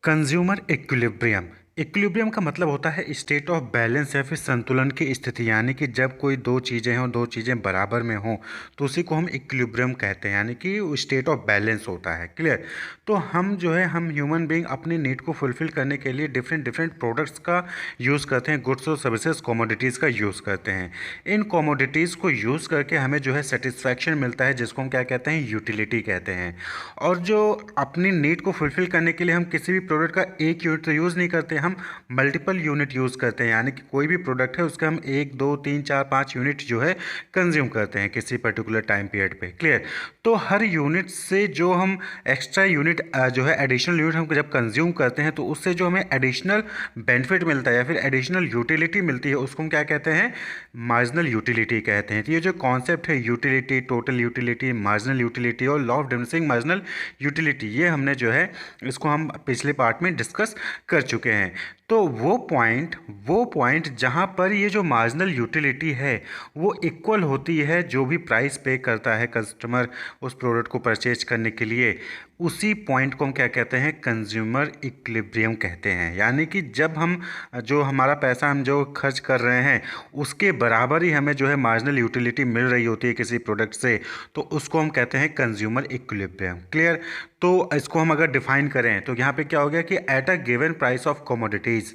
Consumer equilibrium. Equilibrium का मतलब होता है स्टेट ऑफ बैलेंस या फिर संतुलन की स्थिति, यानी कि जब कोई दो चीज़ें हों, दो चीज़ें बराबर में हों तो उसी को हम इक्विलिब्रियम कहते हैं, यानी कि स्टेट ऑफ बैलेंस होता है। क्लियर। तो हम जो है हम ह्यूमन बीइंग अपनी नीड को फुलफिल करने के लिए डिफरेंट डिफरेंट प्रोडक्ट्स का यूज़ करते हैं, गुड्स और सर्विसेज कमोडिटीज़ का यूज़ करते हैं। इन कमोडिटीज़ को यूज़ करके हमें जो है सेटिस्फैक्शन मिलता है, जिसको हम क्या कहते हैं, यूटिलिटी कहते हैं। और जो अपनी नीड को फुलफिल करने के लिए हम किसी भी प्रोडक्ट का एक यूनिट तो यूज़ नहीं करते, हम मल्टीपल यूनिट यूज़ करते हैं, यानी कि कोई भी प्रोडक्ट है उसका हम 1 2 3 4 5 यूनिट जो है कंज्यूम करते हैं किसी पर्टिकुलर टाइम पीरियड पे। क्लियर। तो हर यूनिट से जो हम एक्स्ट्रा यूनिट जो है एडिशनल यूनिट हम जब कंज्यूम करते हैं तो उससे जो हमें एडिशनल बेनिफिट मिलता है या फिर एडिशनल यूटिलिटी मिलती है उसको हम क्या कहते हैं, मार्जिनल यूटिलिटी कहते हैं। तो ये जो कॉन्सेप्ट है utility, total utility, marginal utility और law of diminishing marginal utility, ये हमने जो है इसको हम पिछले पार्ट में डिस्कस कर चुके हैं। तो वो पॉइंट जहाँ पर ये जो मार्जिनल यूटिलिटी है वो इक्वल होती है जो भी प्राइस पे करता है कस्टमर उस प्रोडक्ट को परचेज करने के लिए, उसी पॉइंट को हम क्या कहते हैं, कंज्यूमर इक्विलिब्रियम कहते हैं। यानी कि जब हम जो हमारा पैसा हम जो खर्च कर रहे हैं उसके बराबर ही हमें जो है मार्जिनल यूटिलिटी मिल रही होती है किसी प्रोडक्ट से, तो उसको हम कहते हैं कंज्यूमर इक्विलिब्रियम। क्लियर। तो इसको हम अगर डिफाइन करें तो यहाँ पे क्या हो गया कि at a given price of commodities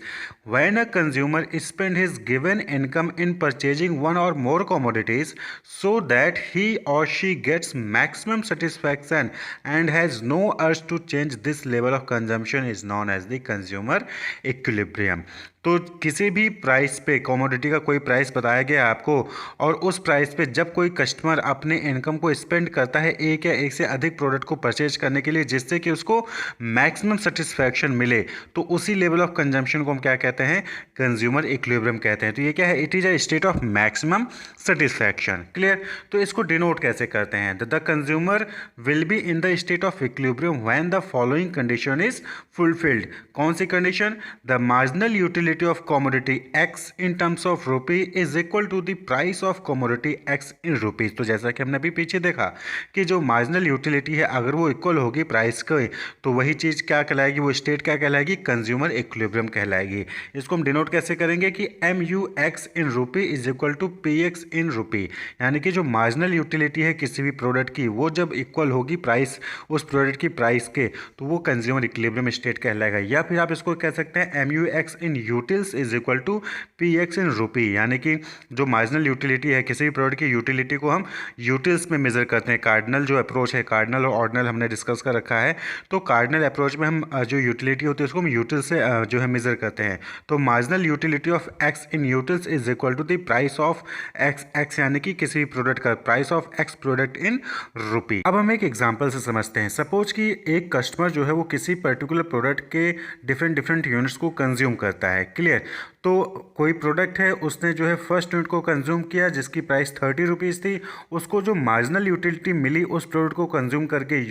when a consumer spend his given income in purchasing one or more commodities so that he or she gets maximum satisfaction and has no urge to change this level of consumption is known as the consumer equilibrium। तो किसी भी price पे commodity का कोई price बताया गया आपको और उस प्राइस पे जब कोई कस्टमर अपने इनकम को स्पेंड करता है एक या एक से अधिक प्रोडक्ट को परचेज करने के लिए जिससे कि उसको मैक्सिमम सेटिस्फैक्शन मिले, तो उसी लेवल ऑफ कंजम्पशन को हम क्या कहते हैं, कंज्यूमर इक्विलिब्रियम कहते हैं। तो ये क्या है, it is a state of maximum satisfaction. Clear. तो इसको डिनोट कैसे करते हैं, the consumer will be in the state of equilibrium when the following condition is fulfilled. कौन सी condition, the marginal utility of commodity X in terms of rupee is equal to the price of commodity X in rupees। तो जैसा कि हमने अभी पीछे देखा कि जो मार्जिनल यूटिलिटी है अगर वो इक्वल होगी प्राइस के तो वही चीज़ क्या कहलाएगी, वो स्टेट क्या कहलाएगी, कंज्यूमर इक्विलिब्रियम कहलाएगी। इसको हम डिनोट कैसे करेंगे कि MUX in rupee is equal to PX in rupee, यानी कि जो मार्जिनल यूटिलिटी है किसी भी प्रोडक्ट की वो जब इक्वल होगी प्राइस उस प्रोडक्ट की प्राइस के तो वो कंज्यूमर इक्विलिब्रियम स्टेट कहलाएगा। या फिर आप इसको कह सकते हैं MUX in utils is equal to PX in rupee, यानी कि जो मार्जिनल यूटिलिटी है किसी भी प्रोडक्ट की यूटिलिटी को हम यूटिल्स में मेजर करते हैं। कार्डिनल जो अप्रोच है, कार्डिनल और ऑर्डिनल हमने डिस्कस कर रखा है, तो कार्डिनल अप्रोच में हम जो यूटिलिटी होती है उसको हम यूटिल से जो है मेजर करते हैं। तो marginal utility of X in utils is equal to the price of X, यानी कि किसी भी प्रोडक्ट का price of X product in rupee. अब हम एक एग्जाम्पल से समझते हैं। सपोज कि एक कस्टमर जो है वो किसी पर्टिकुलर प्रोडक्ट के डिफरेंट डिफरेंट यूनिट्स को कंज्यूम करता है। क्लियर। तो कोई प्रोडक्ट है उसने जो है फर्स्ट यूनिट को कंज्यूम किया जिसकी प्राइस 30 रुपीज़ थी, उसको जो मार्जिनल यूटिलिटी मिली उस प्रोडक्ट को कंज्यूम करके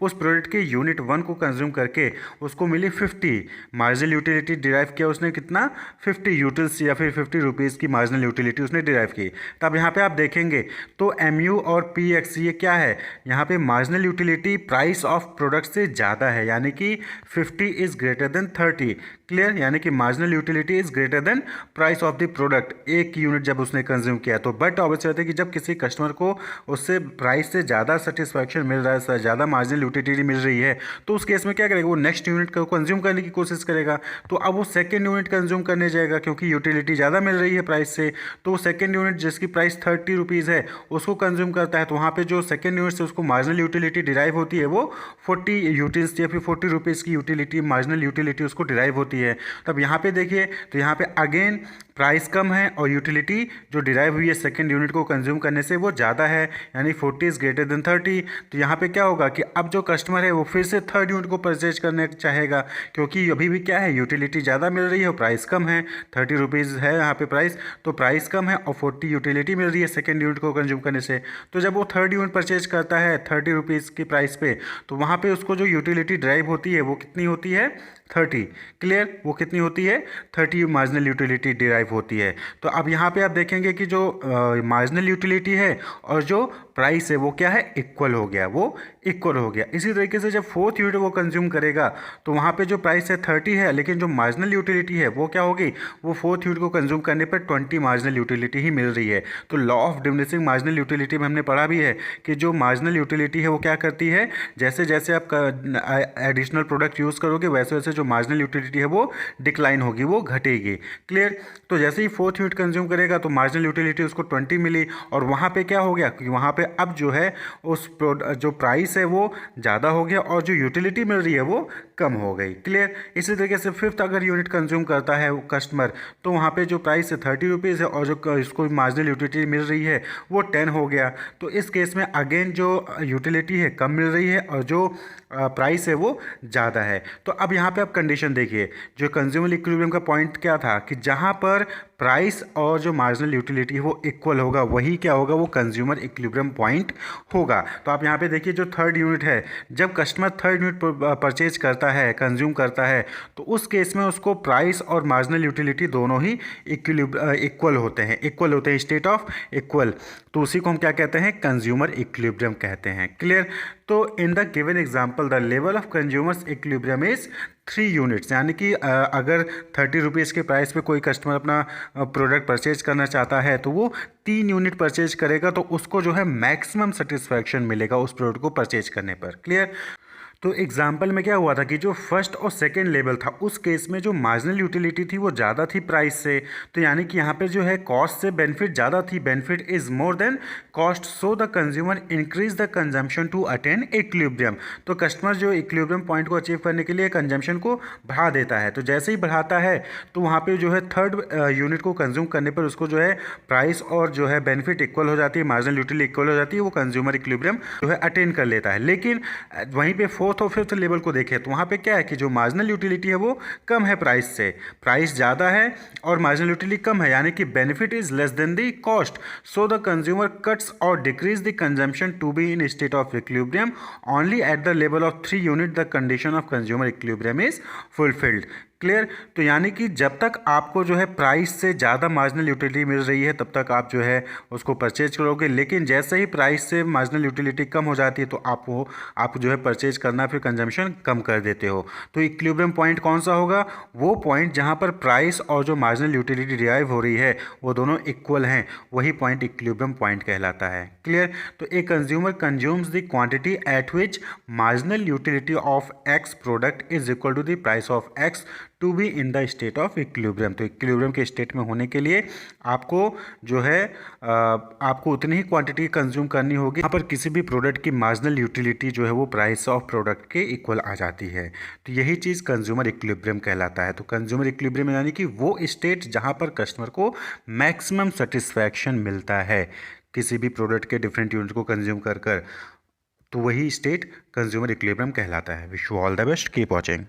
उस प्रोडक्ट के यूनिट 1 को कंज्यूम करके उसको मिली 50। मार्जिनल यूटिलिटी डिराइव किया उसने कितना, 50 यूटिल्स या फिर 50 रुपीज़ की मार्जिनल यूटिलिटी उसने डिराइव की। तब यहाँ पे आप देखेंगे तो MU और PX ये क्या है, यहाँ पे marginal utility price of product से ज़्यादा है, यानी कि 50 इज़ ग्रेटर देन 30। क्लियर। यानी कि marginal utility is greater than price of the product, एक यूनिट जब उसने कंज्यूम किया तो। बट ऑब्वियस होता है कि जब किसी कस्टमर को उससे प्राइस से ज़्यादा सेटिस्फैक्शन मिल रहा है, ज़्यादा मार्जिनल यूटिलिटी मिल रही है, तो उस केस में क्या करेगा, वो नेक्स्ट यूनिट को कंज्यूम करने की कोशिश करेगा। तो अब वो सेकेंड यूनिट कंज्यूम करने जाएगा क्योंकि यूटिलिटी ज़्यादा मिल रही है प्राइस से, तो वो सेकेंड यूनिट जिसकी प्राइस 30 रुपीज़ है उसको कंज्यूम करता है। तो वहाँ पर जो सेकेंड यूनिट से उसको मार्जिनल यूटिलिटी डिराइव होती है वो 40 यूटिल्स या फिर 40 रुपीज़ की यूटिलिटी, मार्जिनल यूटिलिटी उसको डिराइव होती है। तब यहाँ पे देखिए तो यहाँ पे अगेन प्राइस कम है और यूटिलिटी जो डिराइव हुई है सेकंड यूनिट को कंज्यूम करने से वो ज़्यादा है, यानी 40 इज ग्रेटर देन 30। तो यहाँ पे क्या होगा कि अब जो कस्टमर है वो फिर से थर्ड यूनिट को परचेज करने चाहेगा क्योंकि अभी भी क्या है, यूटिलिटी ज़्यादा मिल रही है और प्राइस कम है। 30 रुपीज़ है यहाँ पे प्राइस, तो प्राइस कम है और 40 यूटिलिटी मिल रही है सेकेंड यूनिट को कंज्यूम करने से। तो जब वो थर्ड यूनिट परचेज करता है 30 रुपीज़ की प्राइस पे, तो वहाँ पे उसको जो यूटिलिटी ड्राइव होती है वो कितनी होती है, 30। क्लियर। वो कितनी होती है, 30 मार्जिनल यूटिलिटी डिराइव होती है। तो अब यहाँ पे आप देखेंगे कि जो मार्जिनल यूटिलिटी है और जो प्राइस है वो क्या है, इक्वल हो गया, वो इक्वल हो गया। इसी तरीके से जब फोर्थ यूनिट वो कंज्यूम करेगा तो वहाँ पे जो प्राइस है 30 है, लेकिन जो मार्जिनल यूटिलिटी है वो क्या होगी, वो फोर्थ यूनिट को कंज्यूम करने पर 20 मार्जिनल यूटिलिटी ही मिल रही है। तो law of diminishing marginal utility में हमने पढ़ा भी है कि जो मार्जिनल यूटिलिटी है वो क्या करती है, जैसे जैसे आप एडिशनल प्रोडक्ट यूज़ करोगे वैसे वैसे जो मार्जिनल यूटिलिटी है वो डिक्लाइन होगी, वो घटेगी। क्लियर। तो जैसे ही फोर्थ यूनिट कंज्यूम करेगा तो मार्जिनल यूटिलिटी उसको 20 मिली, और वहाँ पे क्या हो गया कि वहाँ पे अब जो है उस जो प्राइस है वो ज़्यादा हो गया और जो यूटिलिटी मिल रही है वो कम हो गई। क्लियर। इसी तरीके से फिफ्थ अगर यूनिट कंज्यूम करता है कस्टमर तो वहाँ पे जो प्राइस है 30 रुपीज़ है और जो इसको मार्जिनल यूटिलिटी मिल रही है वो 10 हो गया। तो इस केस में अगेन जो यूटिलिटी है कम मिल रही है और जो प्राइस है वो ज़्यादा है। तो अब यहाँ पे आप कंडीशन देखिए, जो कंज्यूमर इक्विलिब्रियम का पॉइंट क्या था कि जहाँ पर प्राइस और जो मार्जिनल यूटिलिटी है वो इक्वल होगा, वही क्या होगा, वो कंज्यूमर इक्विलिब्रियम पॉइंट होगा। तो आप यहाँ पे देखिए जो थर्ड यूनिट है, जब कस्टमर थर्ड यूनिट परचेज करता है, कंज्यूम करता है, तो उस केस में उसको प्राइस और मार्जिनल यूटिलिटी दोनों ही इक्वल होते हैं, स्टेट ऑफ इक्वल। तो उसी को हम क्या कहते हैं, कंज्यूमर इक्विलिब्रियम कहते हैं। क्लियर। तो in the given example the level of consumers equilibrium is 3 units, यानी कि अगर 30 रुपीज़ के प्राइस पे कोई कस्टमर अपना प्रोडक्ट परचेज करना चाहता है तो वो 3 यूनिट परचेज करेगा, तो उसको जो है मैक्सिमम सेटिस्फैक्शन मिलेगा उस प्रोडक्ट को परचेज करने पर। क्लियर। तो एग्जाम्पल में क्या हुआ था कि जो फर्स्ट और सेकेंड लेवल था उस केस में जो मार्जिनल यूटिलिटी थी वो ज़्यादा थी प्राइस से, तो यानी कि यहाँ पे जो है कॉस्ट से बेनिफिट ज़्यादा थी, benefit is more than cost, so the consumer increase the consumption to attain equilibrium. तो कस्टमर जो इक्विलिब्रियम पॉइंट को अचीव करने के लिए कंजम्पशन को बढ़ा देता है, तो जैसे ही बढ़ाता है तो वहाँ पे जो है थर्ड यूनिट को कंज्यूम करने पर उसको जो है प्राइस और जो है बेनिफिट इक्वल हो जाती है, मार्जिनल यूटिलिटी इक्वल हो जाती है, वो कंज्यूमर इक्विलिब्रियम जो है अटेन कर लेता है। लेकिन वहीं पे फोर्थ और फिफ्थ लेवल को देखें तो वहाँ पे क्या है कि जो मार्जिनल यूटिलिटी है वो कम है प्राइस से, प्राइस ज़्यादा है और मार्जिनल यूटिलिटी कम है, यानी कि benefit is less than the cost, so the consumer cuts और decrease the consumption to be in state of equilibrium only at the level of 3 unit the condition of consumer equilibrium is fulfilled. Clear. तो यानी कि जब तक आपको जो है price से ज़्यादा मार्जिनल यूटिलिटी मिल रही है तब तक आप जो है उसको परचेज करोगे, लेकिन जैसे ही प्राइस से मार्जिनल यूटिलिटी कम हो जाती है तो आप जो है परचेज करना फिर कंजम्पशन कम कर देते हो। तो इक्विलिब्रियम पॉइंट कौन सा होगा, वो पॉइंट जहाँ पर प्राइस और जो मार्जिनल यूटिलिटी डिराइव हो रही है वो दोनों इक्वल हैं, वही पॉइंट इक्विलिब्रियम पॉइंट कहलाता है। क्लियर। तो a consumer consumes the quantity at which marginal utility of X product is equal to the price of X to be in the state of equilibrium. तो equilibrium के state में होने के लिए आपको जो है आपको उतनी ही क्वांटिटी कंज्यूम करनी होगी। यहाँ पर किसी भी प्रोडक्ट की मार्जिनल यूटिलिटी जो है वो प्राइस ऑफ प्रोडक्ट के इक्वल आ जाती है। तो यही चीज़ कंज्यूमर इक्विलिब्रियम कहलाता है। तो कंज्यूमर इक्विलिब्रियम यानी कि वो स्टेट जहाँ पर कस्टमर को मैक्सिमम सेटिस्फैक्शन मिलता है किसी भी प्रोडक्ट के डिफरेंट यूनिट को कंज्यूम कर, तो वही स्टेट कंज्यूमर इक्विलिब्रियम कहलाता है। Wish you all the best, keep watching.